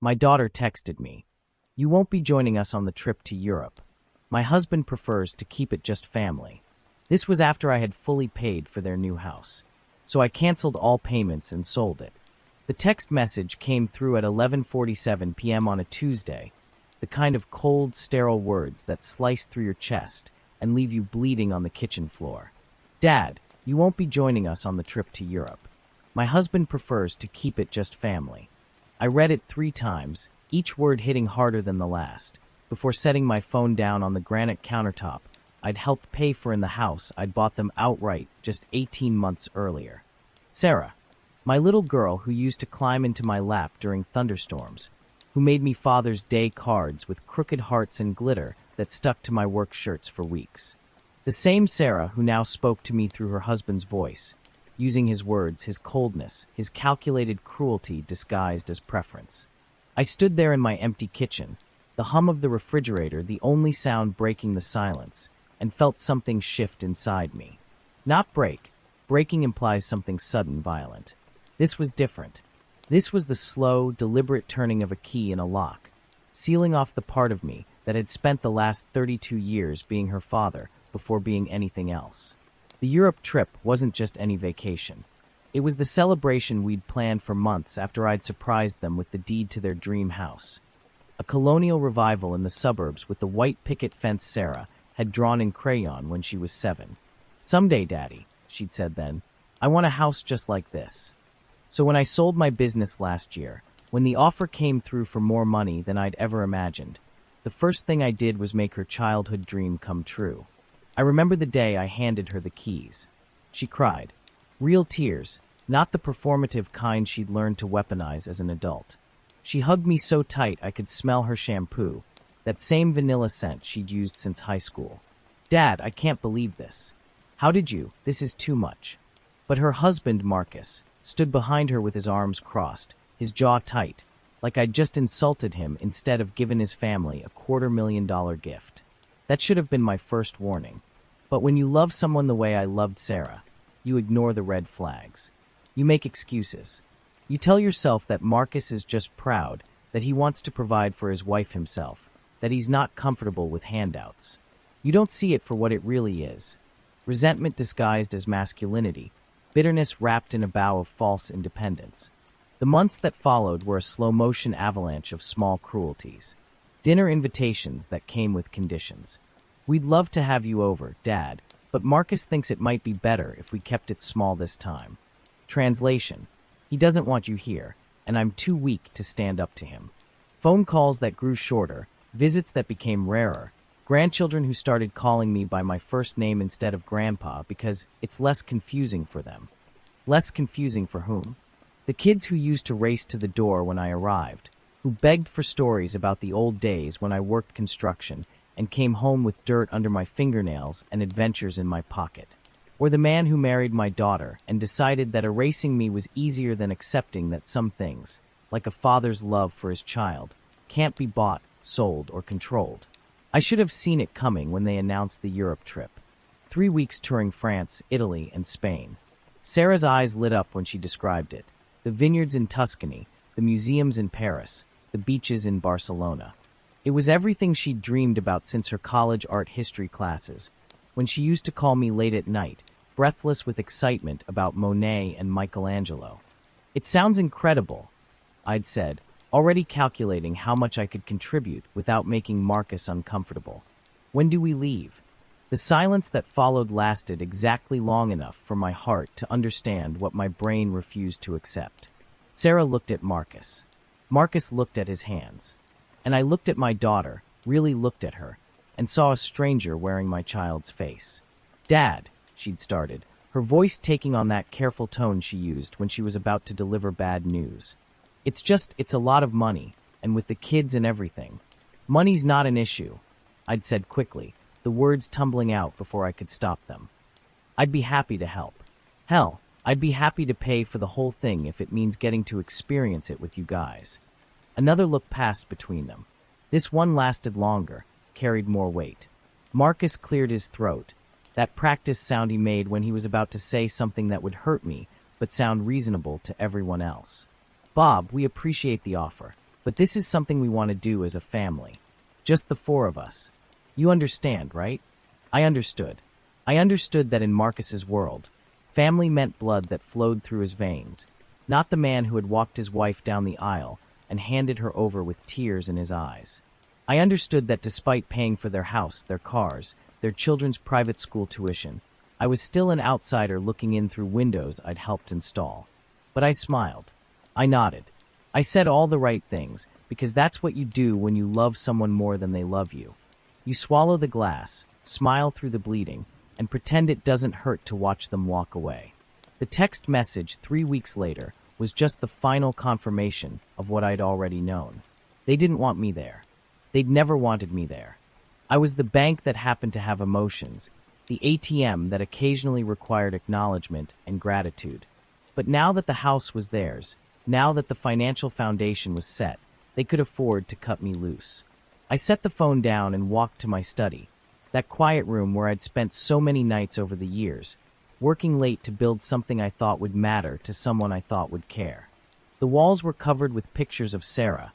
My daughter texted me. You won't be joining us on the trip to Europe. My husband prefers to keep it just family. This was after I had fully paid for their new house. So I canceled all payments and sold it. The text message came through at 11:47 p.m. on a Tuesday, the kind of cold, sterile words that slice through your chest and leave you bleeding on the kitchen floor. Dad, you won't be joining us on the trip to Europe. My husband prefers to keep it just family. I read it 3 times, each word hitting harder than the last, before setting my phone down on the granite countertop I'd helped pay for in the house I'd bought them outright just 18 months earlier. Sarah, my little girl who used to climb into my lap during thunderstorms, who made me Father's Day cards with crooked hearts and glitter that stuck to my work shirts for weeks. The same Sarah who now spoke to me through her husband's voice, using his words, his coldness, his calculated cruelty disguised as preference. I stood there in my empty kitchen, the hum of the refrigerator the only sound breaking the silence, and felt something shift inside me. Not break. Breaking implies something sudden, violent. This was different. This was the slow, deliberate turning of a key in a lock, sealing off the part of me that had spent the last 32 years being her father before being anything else. The Europe trip wasn't just any vacation. It was the celebration we'd planned for months after I'd surprised them with the deed to their dream house. A colonial revival in the suburbs with the white picket fence Sarah had drawn in crayon when she was 7. Someday, Daddy, she'd said then, I want a house just like this. So when I sold my business last year, when the offer came through for more money than I'd ever imagined, the first thing I did was make her childhood dream come true. I remember the day I handed her the keys. She cried. Real tears, not the performative kind she'd learned to weaponize as an adult. She hugged me so tight I could smell her shampoo, that same vanilla scent she'd used since high school. Dad, I can't believe this. How did you? This is too much. But her husband, Marcus, stood behind her with his arms crossed, his jaw tight, like I'd just insulted him instead of given his family a $250,000 gift. That should have been my first warning. But when you love someone the way I loved Sarah, you ignore the red flags. You make excuses. You tell yourself that Marcus is just proud, that he wants to provide for his wife himself, that he's not comfortable with handouts. You don't see it for what it really is. Resentment disguised as masculinity, bitterness wrapped in a bow of false independence. The months that followed were a slow-motion avalanche of small cruelties. Dinner invitations that came with conditions. We'd love to have you over, Dad, but Marcus thinks it might be better if we kept it small this time. Translation: he doesn't want you here, and I'm too weak to stand up to him. Phone calls that grew shorter, visits that became rarer, grandchildren who started calling me by my first name instead of Grandpa because it's less confusing for them. Less confusing for whom? The kids who used to race to the door when I arrived, who begged for stories about the old days when I worked construction and came home with dirt under my fingernails and adventures in my pocket. Or the man who married my daughter and decided that erasing me was easier than accepting that some things, like a father's love for his child, can't be bought, sold, or controlled. I should have seen it coming when they announced the Europe trip. 3 weeks touring France, Italy, and Spain. Sarah's eyes lit up when she described it. The vineyards in Tuscany, the museums in Paris, the beaches in Barcelona. It was everything she'd dreamed about since her college art history classes, when she used to call me late at night, breathless with excitement about Monet and Michelangelo. It sounds incredible, I'd said, already calculating how much I could contribute without making Marcus uncomfortable. When do we leave? The silence that followed lasted exactly long enough for my heart to understand what my brain refused to accept. Sarah looked at Marcus. Marcus looked at his hands. And I looked at my daughter, really looked at her, and saw a stranger wearing my child's face. Dad, she'd started, her voice taking on that careful tone she used when she was about to deliver bad news. It's a lot of money, and with the kids and everything. Money's not an issue, I'd said quickly, the words tumbling out before I could stop them. I'd be happy to help. Hell, I'd be happy to pay for the whole thing if it means getting to experience it with you guys. Another look passed between them. This one lasted longer, carried more weight. Marcus cleared his throat, that practice sound he made when he was about to say something that would hurt me, but sound reasonable to everyone else. Bob, we appreciate the offer. But this is something we want to do as a family. Just the four of us. You understand, right? I understood. I understood that in Marcus's world, family meant blood that flowed through his veins, not the man who had walked his wife down the aisle and handed her over with tears in his eyes. I understood that despite paying for their house, their cars, their children's private school tuition, I was still an outsider looking in through windows I'd helped install. But I smiled. I nodded. I said all the right things, because that's what you do when you love someone more than they love you. You swallow the glass, smile through the bleeding, and pretend it doesn't hurt to watch them walk away. The text message 3 weeks later was just the final confirmation of what I'd already known. They didn't want me there. They'd never wanted me there. I was the bank that happened to have emotions, the ATM that occasionally required acknowledgement and gratitude. But now that the house was theirs, now that the financial foundation was set, they could afford to cut me loose. I set the phone down and walked to my study, that quiet room where I'd spent so many nights over the years, working late to build something I thought would matter to someone I thought would care. The walls were covered with pictures of Sarah,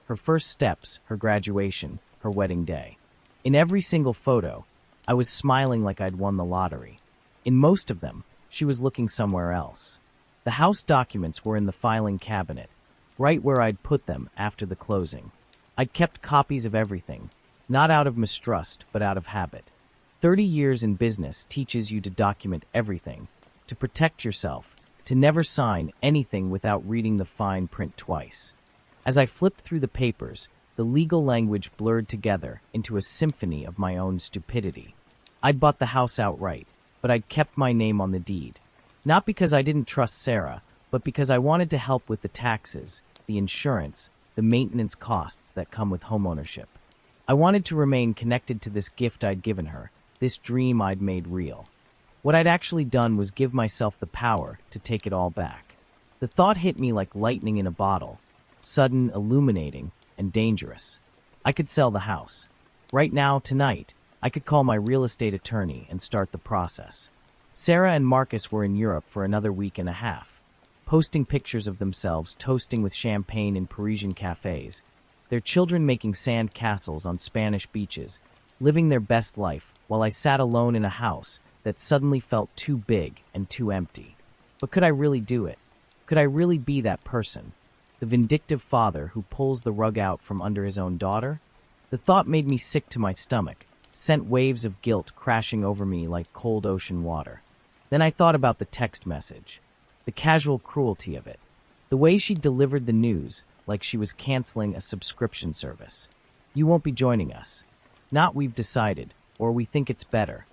her first steps, her graduation, her wedding day. In every single photo, I was smiling like I'd won the lottery. In most of them, she was looking somewhere else. The house documents were in the filing cabinet, right where I'd put them after the closing. I'd kept copies of everything, not out of mistrust, but out of habit. 30 years in business teaches you to document everything, to protect yourself, to never sign anything without reading the fine print twice. As I flipped through the papers, the legal language blurred together into a symphony of my own stupidity. I'd bought the house outright, but I'd kept my name on the deed. Not because I didn't trust Sarah, but because I wanted to help with the taxes, the insurance, the maintenance costs that come with homeownership. I wanted to remain connected to this gift I'd given her, this dream I'd made real. What I'd actually done was give myself the power to take it all back. The thought hit me like lightning in a bottle, sudden, illuminating, and dangerous. I could sell the house. Right now, tonight, I could call my real estate attorney and start the process. Sarah and Marcus were in Europe for another week and a half, posting pictures of themselves toasting with champagne in Parisian cafes, their children making sand castles on Spanish beaches, living their best life while I sat alone in a house that suddenly felt too big and too empty. But could I really do it? Could I really be that person? The vindictive father who pulls the rug out from under his own daughter? The thought made me sick to my stomach, sent waves of guilt crashing over me like cold ocean water. Then I thought about the text message, the casual cruelty of it, the way she delivered the news like she was canceling a subscription service. You won't be joining us. Not we've decided, or we think it's better.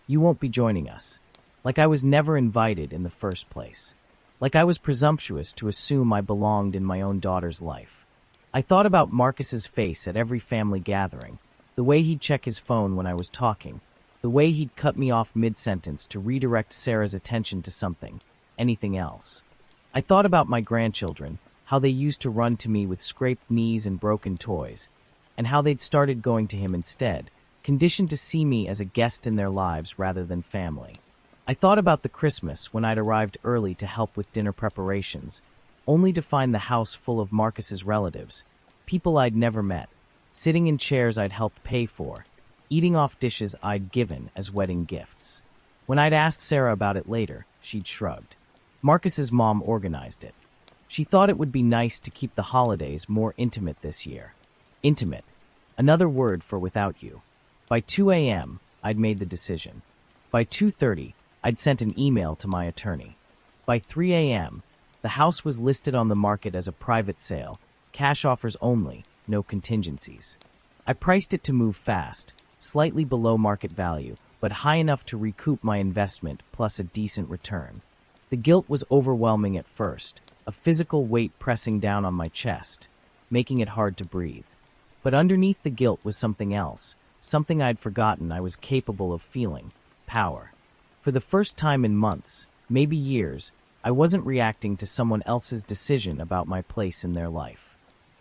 You won't be joining us. Like I was never invited in the first place. Like I was presumptuous to assume I belonged in my own daughter's life. I thought about Marcus's face at every family gathering, the way he'd check his phone when I was talking, the way he'd cut me off mid-sentence to redirect Sarah's attention to something, anything else. I thought about my grandchildren, how they used to run to me with scraped knees and broken toys, and how they'd started going to him instead, conditioned to see me as a guest in their lives rather than family. I thought about the Christmas when I'd arrived early to help with dinner preparations, only to find the house full of Marcus's relatives, people I'd never met, sitting in chairs I'd helped pay for, eating off dishes I'd given as wedding gifts. When I'd asked Sarah about it later, she'd shrugged. Marcus's mom organized it. She thought it would be nice to keep the holidays more intimate this year. Intimate. Another word for without you. By 2 a.m., I'd made the decision. By 2:30, I'd sent an email to my attorney. By 3 a.m., the house was listed on the market as a private sale, cash offers only, no contingencies. I priced it to move fast, slightly below market value, but high enough to recoup my investment plus a decent return. The guilt was overwhelming at first, a physical weight pressing down on my chest, making it hard to breathe. But underneath the guilt was something else, something I'd forgotten I was capable of feeling: power. For the first time in months, maybe years, I wasn't reacting to someone else's decision about my place in their life.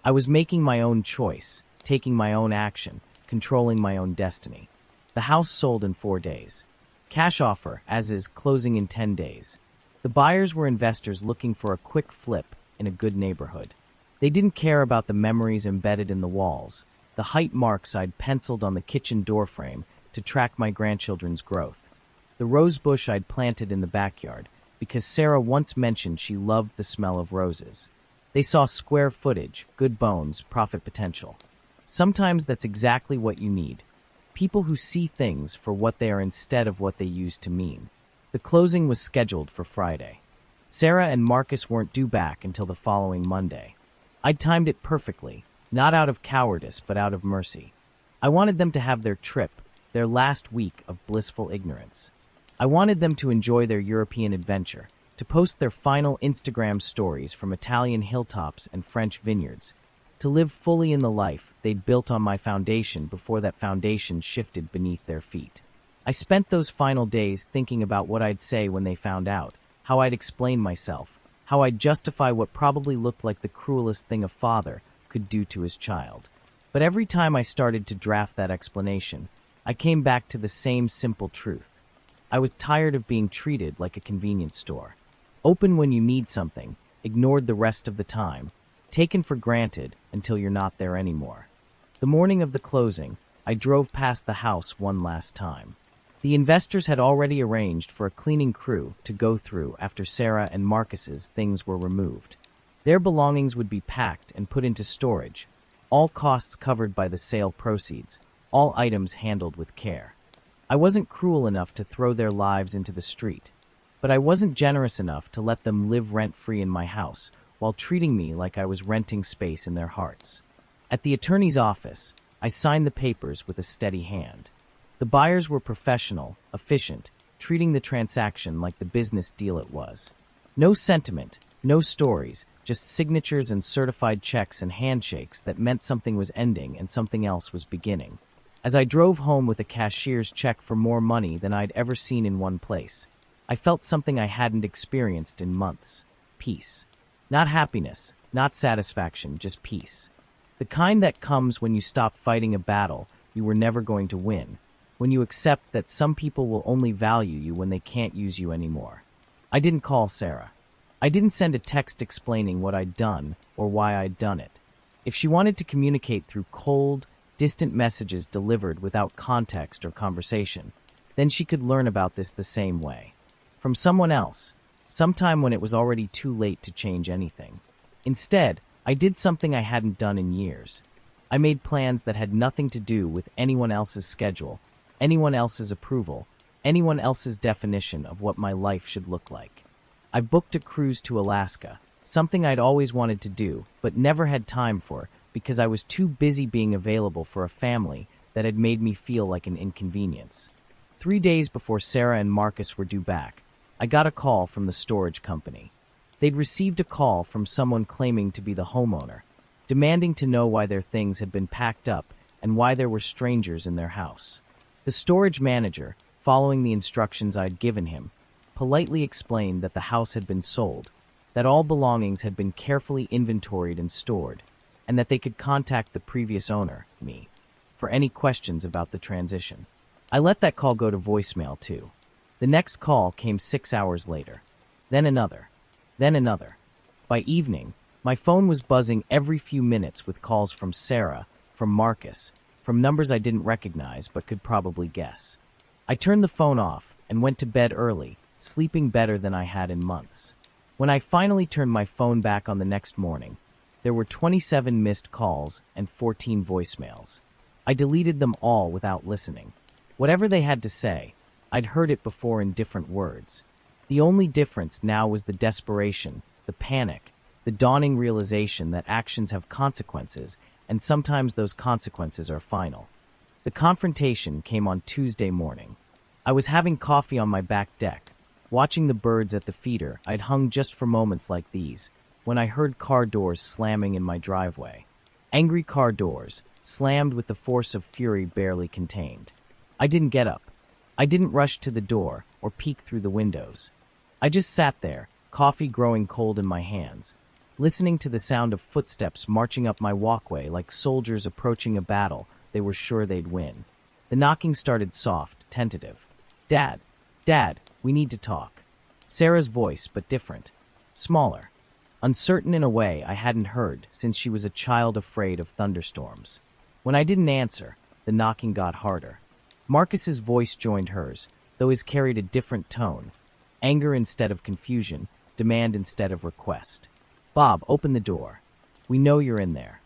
I was making my own choice, taking my own action, controlling my own destiny. The house sold in 4 days. Cash offer, as is, closing in 10 days. The buyers were investors looking for a quick flip in a good neighborhood. They didn't care about the memories embedded in the walls, the height marks I'd penciled on the kitchen doorframe to track my grandchildren's growth, the rose bush I'd planted in the backyard, because Sarah once mentioned she loved the smell of roses. They saw square footage, good bones, profit potential. Sometimes that's exactly what you need. People who see things for what they are instead of what they used to mean. The closing was scheduled for Friday. Sarah and Marcus weren't due back until the following Monday. I'd timed it perfectly, not out of cowardice but out of mercy. I wanted them to have their trip, their last week of blissful ignorance. I wanted them to enjoy their European adventure, to post their final Instagram stories from Italian hilltops and French vineyards, to live fully in the life they'd built on my foundation before that foundation shifted beneath their feet. I spent those final days thinking about what I'd say when they found out, how I'd explain myself, how I'd justify what probably looked like the cruelest thing a father could do to his child. But every time I started to draft that explanation, I came back to the same simple truth. I was tired of being treated like a convenience store. Open when you need something, ignored the rest of the time, taken for granted until you're not there anymore. The morning of the closing, I drove past the house one last time. The investors had already arranged for a cleaning crew to go through after Sarah and Marcus's things were removed. Their belongings would be packed and put into storage, all costs covered by the sale proceeds, all items handled with care. I wasn't cruel enough to throw their lives into the street, but I wasn't generous enough to let them live rent-free in my house while treating me like I was renting space in their hearts. At the attorney's office, I signed the papers with a steady hand. The buyers were professional, efficient, treating the transaction like the business deal it was. No sentiment, no stories, just signatures and certified checks and handshakes that meant something was ending and something else was beginning. As I drove home with a cashier's check for more money than I'd ever seen in one place, I felt something I hadn't experienced in months. Peace. Not happiness, not satisfaction, just peace. The kind that comes when you stop fighting a battle you were never going to win, when you accept that some people will only value you when they can't use you anymore. I didn't call Sarah. I didn't send a text explaining what I'd done or why I'd done it. If she wanted to communicate through cold, distant messages delivered without context or conversation, then she could learn about this the same way. From someone else, sometime when it was already too late to change anything. Instead, I did something I hadn't done in years. I made plans that had nothing to do with anyone else's schedule, anyone else's approval, anyone else's definition of what my life should look like. I booked a cruise to Alaska, something I'd always wanted to do, but never had time for because I was too busy being available for a family that had made me feel like an inconvenience. 3 days before Sarah and Marcus were due back, I got a call from the storage company. They'd received a call from someone claiming to be the homeowner, demanding to know why their things had been packed up and why there were strangers in their house. The storage manager, following the instructions I'd given him, politely explained that the house had been sold, that all belongings had been carefully inventoried and stored, and that they could contact the previous owner, me, for any questions about the transition. I let that call go to voicemail too. The next call came 6 hours later. Then another. Then another. By evening, my phone was buzzing every few minutes with calls from Sarah, from Marcus, from numbers I didn't recognize but could probably guess. I turned the phone off and went to bed early, sleeping better than I had in months. When I finally turned my phone back on the next morning, there were 27 missed calls and 14 voicemails. I deleted them all without listening. Whatever they had to say, I'd heard it before in different words. The only difference now was the desperation, the panic, the dawning realization that actions have consequences, and sometimes those consequences are final. The confrontation came on Tuesday morning. I was having coffee on my back deck, watching the birds at the feeder I'd hung just for moments like these, when I heard car doors slamming in my driveway. Angry car doors, slammed with the force of fury barely contained. I didn't get up. I didn't rush to the door or peek through the windows. I just sat there, coffee growing cold in my hands, listening to the sound of footsteps marching up my walkway like soldiers approaching a battle they were sure they'd win. The knocking started soft, tentative. "Dad, Dad, we need to talk." Sarah's voice, but different. Smaller. uncertain in a way I hadn't heard since she was a child afraid of thunderstorms. When I didn't answer, the knocking got harder. Marcus's voice joined hers, though his carried a different tone. Anger instead of confusion, demand instead of request. "Bob, open the door. We know you're in there."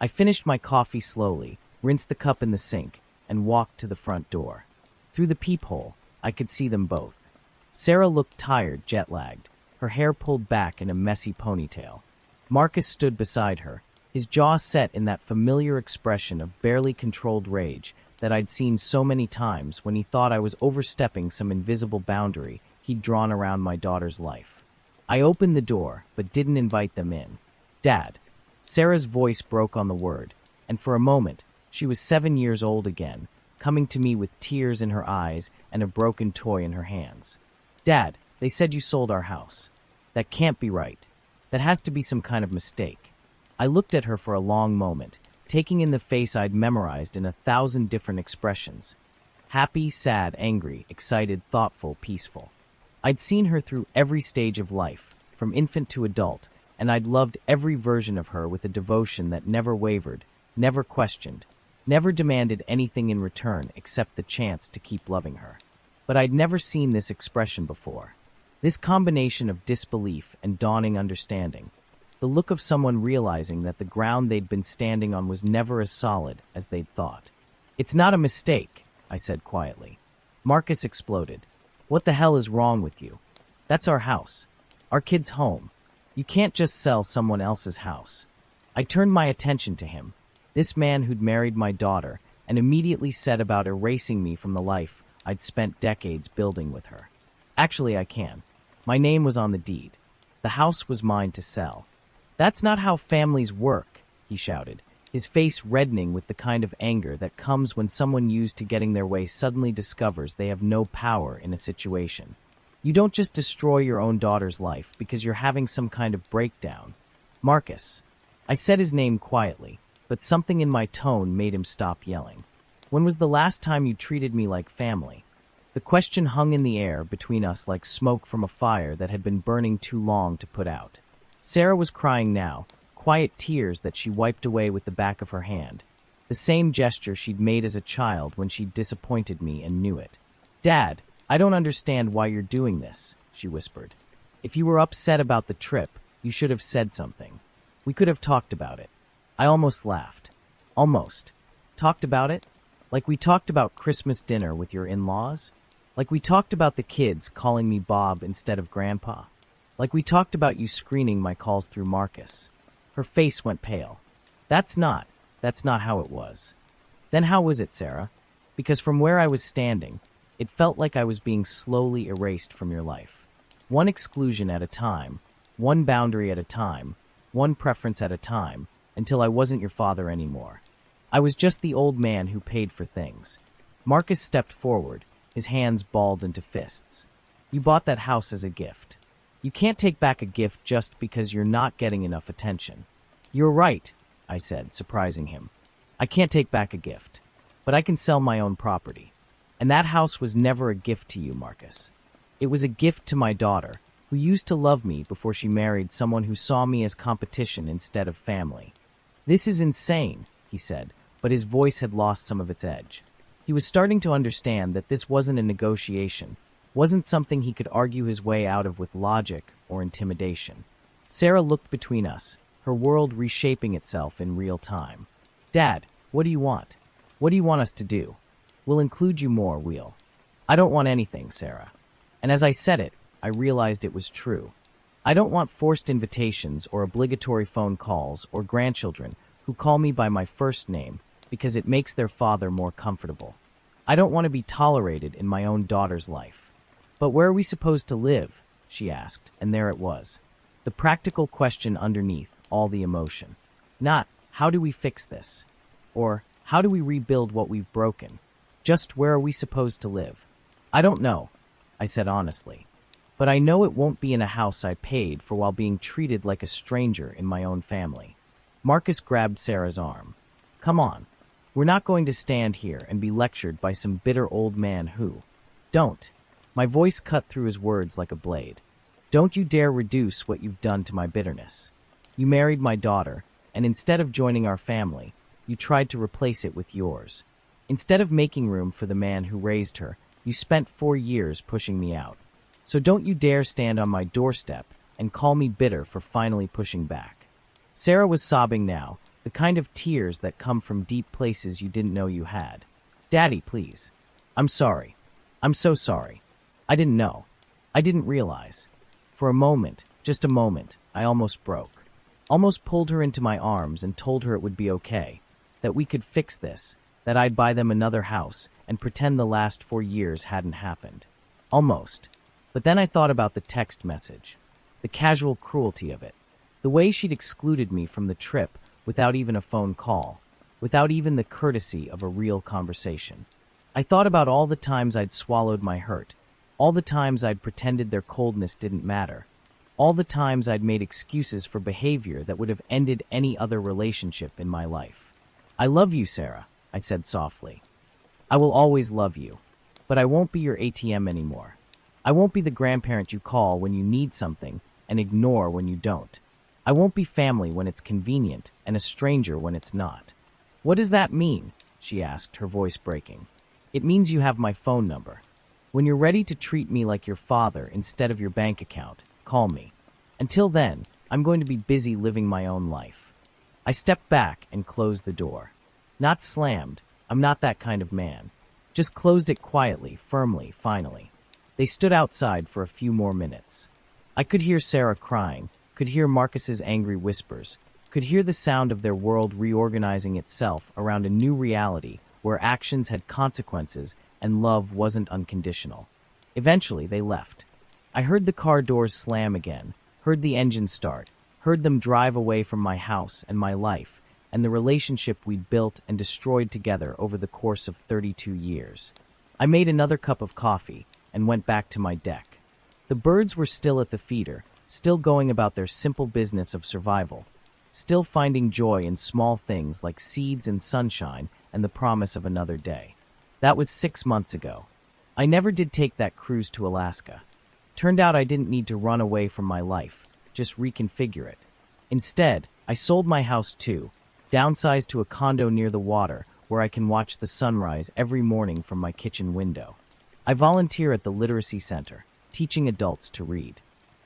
I finished my coffee slowly, rinsed the cup in the sink, and walked to the front door. Through the peephole, I could see them both. Sarah looked tired, jet-lagged, her hair pulled back in a messy ponytail. Marcus stood beside her, his jaw set in that familiar expression of barely controlled rage that I'd seen so many times when he thought I was overstepping some invisible boundary he'd drawn around my daughter's life. I opened the door, but didn't invite them in. "Dad." Sarah's voice broke on the word, and for a moment, she was 7 years old again, coming to me with tears in her eyes and a broken toy in her hands. "Dad, they said you sold our house. That can't be right. That has to be some kind of mistake." I looked at her for a long moment, taking in the face I'd memorized in 1,000 different expressions. Happy, sad, angry, excited, thoughtful, peaceful. I'd seen her through every stage of life, from infant to adult, and I'd loved every version of her with a devotion that never wavered, never questioned, never demanded anything in return except the chance to keep loving her. But I'd never seen this expression before. This combination of disbelief and dawning understanding. The look of someone realizing that the ground they'd been standing on was never as solid as they'd thought. "It's not a mistake," I said quietly. Marcus exploded. "What the hell is wrong with you? That's our house. Our kid's home. You can't just sell someone else's house." I turned my attention to him, this man who'd married my daughter, and immediately set about erasing me from the life I'd spent decades building with her. "Actually, I can. My name was on the deed. The house was mine to sell." "That's not how families work," he shouted, his face reddening with the kind of anger that comes when someone used to getting their way suddenly discovers they have no power in a situation. "You don't just destroy your own daughter's life because you're having some kind of breakdown." "Marcus." I said his name quietly, but something in my tone made him stop yelling. "When was the last time you treated me like family?" The question hung in the air between us like smoke from a fire that had been burning too long to put out. Sarah was crying now, quiet tears that she wiped away with the back of her hand, the same gesture she'd made as a child when she'd disappointed me and knew it. "Dad, I don't understand why you're doing this," she whispered. "If you were upset about the trip, you should have said something. We could have talked about it." I almost laughed. "Almost. Talked about it? Like we talked about Christmas dinner with your in-laws? Like we talked about the kids calling me Bob instead of Grandpa? Like we talked about you screening my calls through Marcus?" Her face went pale. That's not how it was." "Then how was it, Sarah?" "Because from where I was standing, it felt like I was being slowly erased from your life. One exclusion at a time, one boundary at a time, one preference at a time, until I wasn't your father anymore. I was just the old man who paid for things." Marcus stepped forward, his hands balled into fists. "You bought that house as a gift. You can't take back a gift just because you're not getting enough attention." "You're right," I said, surprising him. "I can't take back a gift, but I can sell my own property. And that house was never a gift to you, Marcus. It was a gift to my daughter, who used to love me before she married someone who saw me as competition instead of family." "This is insane," he said, but his voice had lost some of its edge. He was starting to understand that this wasn't a negotiation, wasn't something he could argue his way out of with logic or intimidation. Sarah looked between us, her world reshaping itself in real time. "Dad, what do you want? What do you want us to do? We'll include you more, we'll." "I don't want anything, Sarah." And as I said it, I realized it was true. I don't want forced invitations or obligatory phone calls or grandchildren who call me by my first name because it makes their father more comfortable. I don't want to be tolerated in my own daughter's life. "But where are we supposed to live?" she asked, and there it was. The practical question underneath all the emotion. Not, how do we fix this? Or, how do we rebuild what we've broken? Just, where are we supposed to live? "I don't know," I said honestly. "But I know it won't be in a house I paid for while being treated like a stranger in my own family." Marcus grabbed Sarah's arm. "Come on. We're not going to stand here and be lectured by some bitter old man who—" "Don't." My voice cut through his words like a blade. Don't you dare reduce what you've done to my bitterness. You married my daughter, and instead of joining our family, you tried to replace it with yours. Instead of making room for the man who raised her, you spent 4 years pushing me out. So don't you dare stand on my doorstep and call me bitter for finally pushing back." Sarah was sobbing now, the kind of tears that come from deep places you didn't know you had. "Daddy, please. I'm sorry. I'm so sorry. I didn't know. I didn't realize." For a moment, just a moment, I almost broke. Almost pulled her into my arms and told her it would be okay, that we could fix this, that I'd buy them another house and pretend the last 4 years hadn't happened. Almost. But then I thought about the text message, the casual cruelty of it, the way she'd excluded me from the trip without even a phone call, without even the courtesy of a real conversation. I thought about all the times I'd swallowed my hurt, all the times I'd pretended their coldness didn't matter, all the times I'd made excuses for behavior that would have ended any other relationship in my life. "I love you, Sarah," I said softly. "I will always love you, but I won't be your ATM anymore. I won't be the grandparent you call when you need something and ignore when you don't. I won't be family when it's convenient and a stranger when it's not." "What does that mean?" she asked, her voice breaking. "It means you have my phone number. When you're ready to treat me like your father instead of your bank account, call me. Until then, I'm going to be busy living my own life." I stepped back and closed the door. Not slammed, I'm not that kind of man. Just closed it quietly, firmly, finally. They stood outside for a few more minutes. I could hear Sarah crying, could hear Marcus's angry whispers, could hear the sound of their world reorganizing itself around a new reality where actions had consequences and love wasn't unconditional. Eventually, they left. I heard the car doors slam again, heard the engine start, heard them drive away from my house and my life, and the relationship we'd built and destroyed together over the course of 32 years. I made another cup of coffee and went back to my deck. The birds were still at the feeder, still going about their simple business of survival, still finding joy in small things like seeds and sunshine and the promise of another day. That was 6 months ago. I never did take that cruise to Alaska. Turned out I didn't need to run away from my life, just reconfigure it. Instead, I sold my house too, downsized to a condo near the water where I can watch the sunrise every morning from my kitchen window. I volunteer at the Literacy Center, teaching adults to read.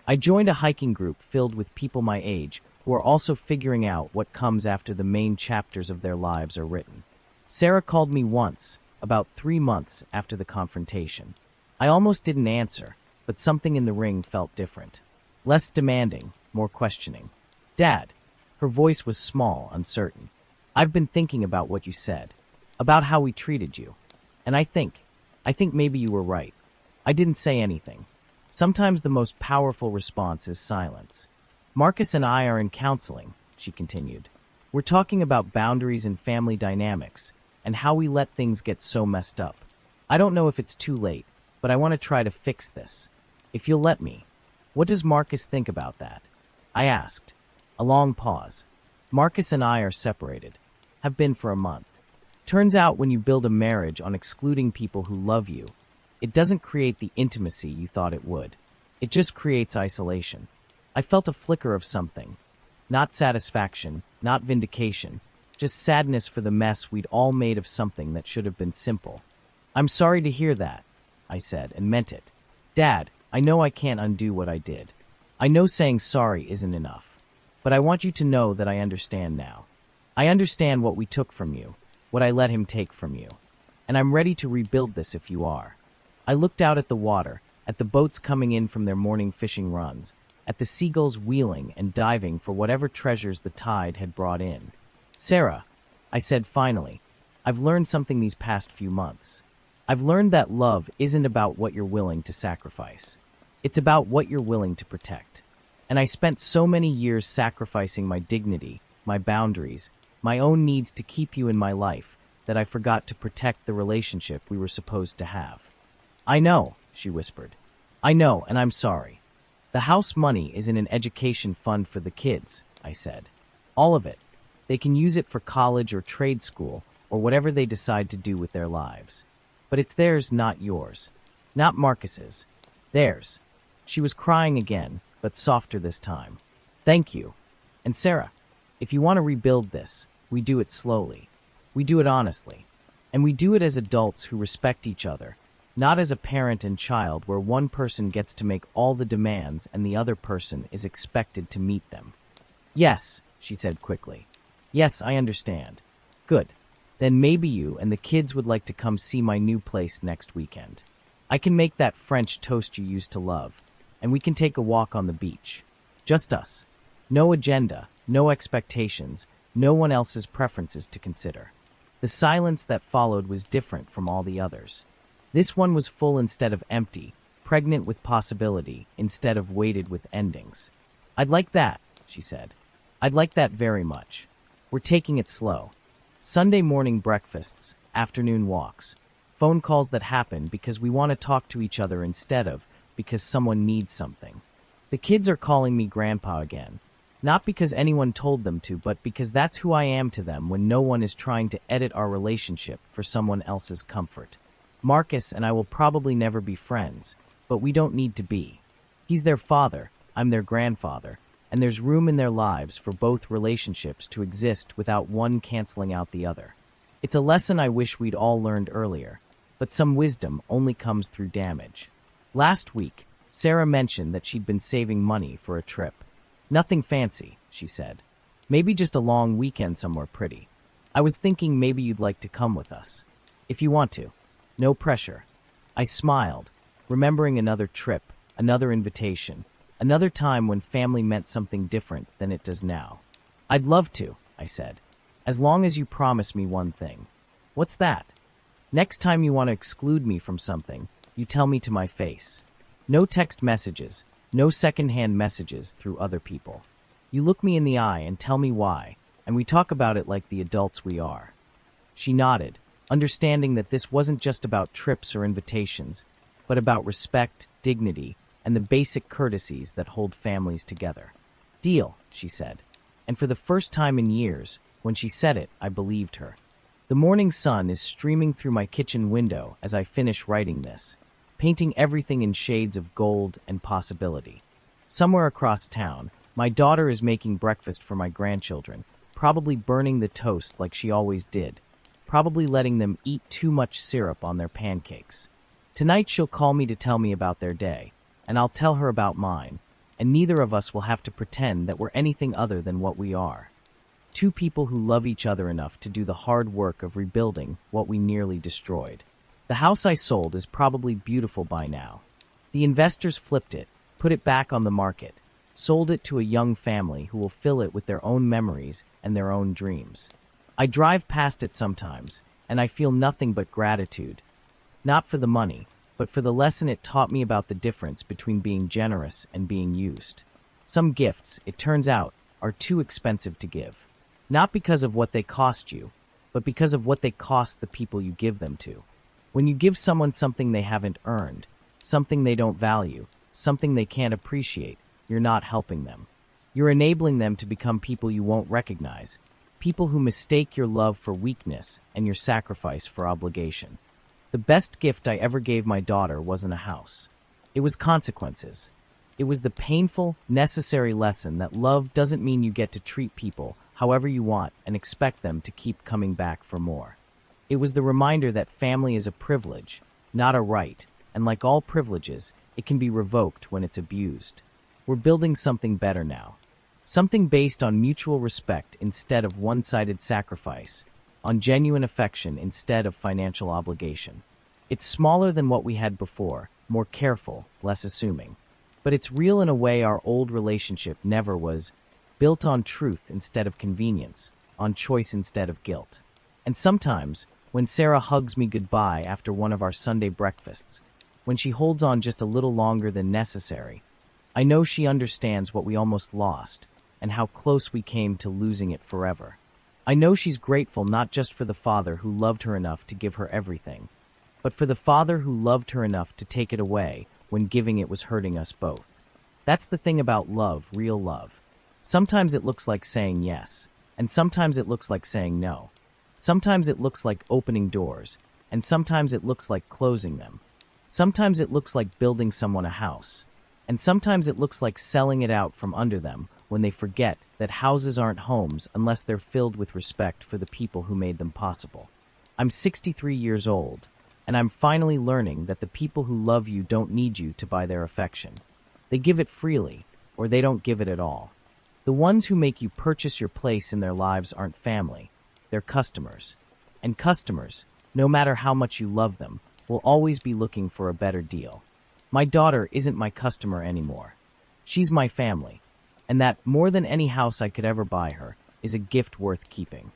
I joined a hiking group filled with people my age who are also figuring out what comes after the main chapters of their lives are written. Sarah called me once, about 3 months after the confrontation. I almost didn't answer, but something in the ring felt different. Less demanding, more questioning. "Dad," her voice was small, uncertain. "I've been thinking about what you said, about how we treated you. And I think maybe you were right. I didn't say anything. Sometimes the most powerful response is silence. Marcus and I are in counseling," she continued. "We're talking about boundaries and family dynamics, and how we let things get so messed up. I don't know if it's too late, but I want to try to fix this. If you'll let me." "What does Marcus think about that?" I asked. A long pause. "Marcus and I are separated. Have been for a month. Turns out when you build a marriage on excluding people who love you, it doesn't create the intimacy you thought it would. It just creates isolation." I felt a flicker of something. Not satisfaction, not vindication, just sadness for the mess we'd all made of something that should have been simple. "I'm sorry to hear that," I said, and meant it. "Dad, I know I can't undo what I did. I know saying sorry isn't enough. But I want you to know that I understand now. I understand what we took from you, what I let him take from you. And I'm ready to rebuild this if you are." I looked out at the water, at the boats coming in from their morning fishing runs, at the seagulls wheeling and diving for whatever treasures the tide had brought in. "Sarah," I said finally, "I've learned something these past few months. I've learned that love isn't about what you're willing to sacrifice. It's about what you're willing to protect. And I spent so many years sacrificing my dignity, my boundaries, my own needs to keep you in my life that I forgot to protect the relationship we were supposed to have." "I know," she whispered. "I know, and I'm sorry. The house money is in an education fund for the kids," I said. "All of it. They can use it for college or trade school or whatever they decide to do with their lives. But it's theirs, not yours. Not Marcus's. Theirs." She was crying again, but softer this time. Thank you. And Sarah, if you want to rebuild this, we do it slowly. We do it honestly. And we do it as adults who respect each other, not as a parent and child where one person gets to make all the demands and the other person is expected to meet them. Yes, she said quickly. Yes, I understand. Good. Then maybe you and the kids would like to come see my new place next weekend. I can make that French toast you used to love, and we can take a walk on the beach. Just us. No agenda, no expectations, no one else's preferences to consider. The silence that followed was different from all the others. This one was full instead of empty, pregnant with possibility instead of weighted with endings. I'd like that, she said. I'd like that very much. We're taking it slow. Sunday morning breakfasts, afternoon walks, phone calls that happen because we want to talk to each other instead of because someone needs something. The kids are calling me grandpa again. Not because anyone told them to, but because that's who I am to them when no one is trying to edit our relationship for someone else's comfort. Marcus and I will probably never be friends, but we don't need to be. He's their father, I'm their grandfather, and there's room in their lives for both relationships to exist without one canceling out the other. It's a lesson I wish we'd all learned earlier, but some wisdom only comes through damage. Last week, Sarah mentioned that she'd been saving money for a trip. Nothing fancy, she said. Maybe just a long weekend somewhere pretty. I was thinking maybe you'd like to come with us. If you want to. No pressure. I smiled, remembering another trip, another invitation, another time when family meant something different than it does now. I'd love to, I said, as long as you promise me one thing. What's that? Next time you want to exclude me from something, you tell me to my face. No text messages, no second-hand messages through other people. You look me in the eye and tell me why, and we talk about it like the adults we are. She nodded, understanding that this wasn't just about trips or invitations, but about respect, dignity, and the basic courtesies that hold families together. Deal, she said. And for the first time in years, when she said it, I believed her. The morning sun is streaming through my kitchen window as I finish writing this, painting everything in shades of gold and possibility. Somewhere across town, my daughter is making breakfast for my grandchildren, probably burning the toast like she always did, probably letting them eat too much syrup on their pancakes. Tonight she'll call me to tell me about their day, and I'll tell her about mine, and neither of us will have to pretend that we're anything other than what we are. Two people who love each other enough to do the hard work of rebuilding what we nearly destroyed. The house I sold is probably beautiful by now. The investors flipped it, put it back on the market, sold it to a young family who will fill it with their own memories and their own dreams. I drive past it sometimes, and I feel nothing but gratitude. Not for the money, but for the lesson it taught me about the difference between being generous and being used. Some gifts, it turns out, are too expensive to give. Not because of what they cost you, but because of what they cost the people you give them to. When you give someone something they haven't earned, something they don't value, something they can't appreciate, you're not helping them. You're enabling them to become people you won't recognize, people who mistake your love for weakness and your sacrifice for obligation. The best gift I ever gave my daughter wasn't a house. It was consequences. It was the painful, necessary lesson that love doesn't mean you get to treat people however you want and expect them to keep coming back for more. It was the reminder that family is a privilege, not a right, and like all privileges, it can be revoked when it's abused. We're building something better now. Something based on mutual respect instead of one-sided sacrifice, on genuine affection instead of financial obligation. It's smaller than what we had before, more careful, less assuming. But it's real in a way our old relationship never was, built on truth instead of convenience, on choice instead of guilt. And sometimes, when Sarah hugs me goodbye after one of our Sunday breakfasts, when she holds on just a little longer than necessary, I know she understands what we almost lost and how close we came to losing it forever. I know she's grateful not just for the father who loved her enough to give her everything, but for the father who loved her enough to take it away when giving it was hurting us both. That's the thing about love, real love. Sometimes it looks like saying yes, and sometimes it looks like saying no. Sometimes it looks like opening doors, and sometimes it looks like closing them. Sometimes it looks like building someone a house. And sometimes it looks like selling it out from under them when they forget that houses aren't homes unless they're filled with respect for the people who made them possible. I'm 63 years old, and I'm finally learning that the people who love you don't need you to buy their affection. They give it freely, or they don't give it at all. The ones who make you purchase your place in their lives aren't family, they're customers. And customers, no matter how much you love them, will always be looking for a better deal. My daughter isn't my customer anymore. She's my family, and that, more than any house I could ever buy her, is a gift worth keeping.